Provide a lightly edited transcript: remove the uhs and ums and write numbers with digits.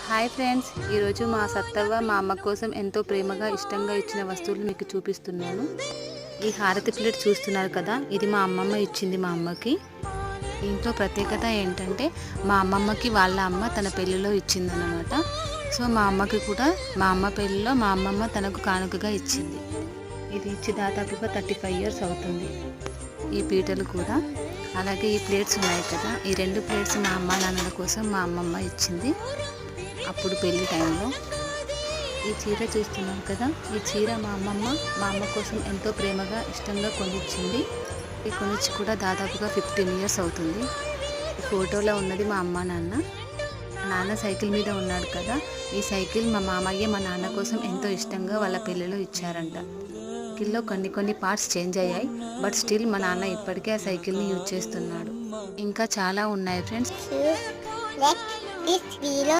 Hi friends, ఈరోజు మా సత్తవ్వ మా అమ్మ కోసం ఎంతో ప్రేమగా ఇష్టంగా ఇచ్చిన వస్తువులు మీకు చూపిస్తున్నాను. ఈ హారతి ప్లేట్ చూస్తున్నారు కదా, ఇది మా అమ్మమ్మ ఇచ్చింది మా అమ్మకి. దీంట్లో ప్రత్యేకత ఏంటంటే మా అమ్మమ్మకి వాళ్ళ అమ్మ తన పెళ్ళిలో ఇచ్చిందన్నమాట. సో మా అమ్మకి కూడా మా అమ్మ పెళ్ళిలో మా అమ్మమ్మ తనకు కానుకగా ఇచ్చింది. ఇది ఇచ్చి దాదాపుగా 35 years అవుతుంది. ఈ పీటలు కూడా, అలాగే ఈ ప్లేట్స్ ఉన్నాయి కదా, ఈ 2 ప్లేట్స్ మా అమ్మ నాన్నల కోసం మా అమ్మమ్మ ఇచ్చింది అప్పుడు పెళ్లి టైంలో. ఈ చీర చూస్తున్నాం కదా, ఈ చీర మా అమ్మ కోసం ఎంతో ప్రేమగా ఇష్టంగా కొనిచ్చింది. ఈ కొనిచ్చి కూడా దాదాపుగా 15 years అవుతుంది. ఈ ఫోటోలో ఉన్నది మా అమ్మ నాన్న సైకిల్ మీద ఉన్నాడు కదా, ఈ సైకిల్ మా మామయ్య మా నాన్న కోసం ఎంతో ఇష్టంగా వాళ్ళ పెళ్ళిలో ఇచ్చారంట. సైకిల్లో కొన్ని పార్ట్స్ చేంజ్ అయ్యాయి, బట్ స్టిల్ మా నాన్న ఇప్పటికే ఆ సైకిల్ని యూజ్ చేస్తున్నాడు. ఇంకా చాలా ఉన్నాయి ఫ్రెండ్స్.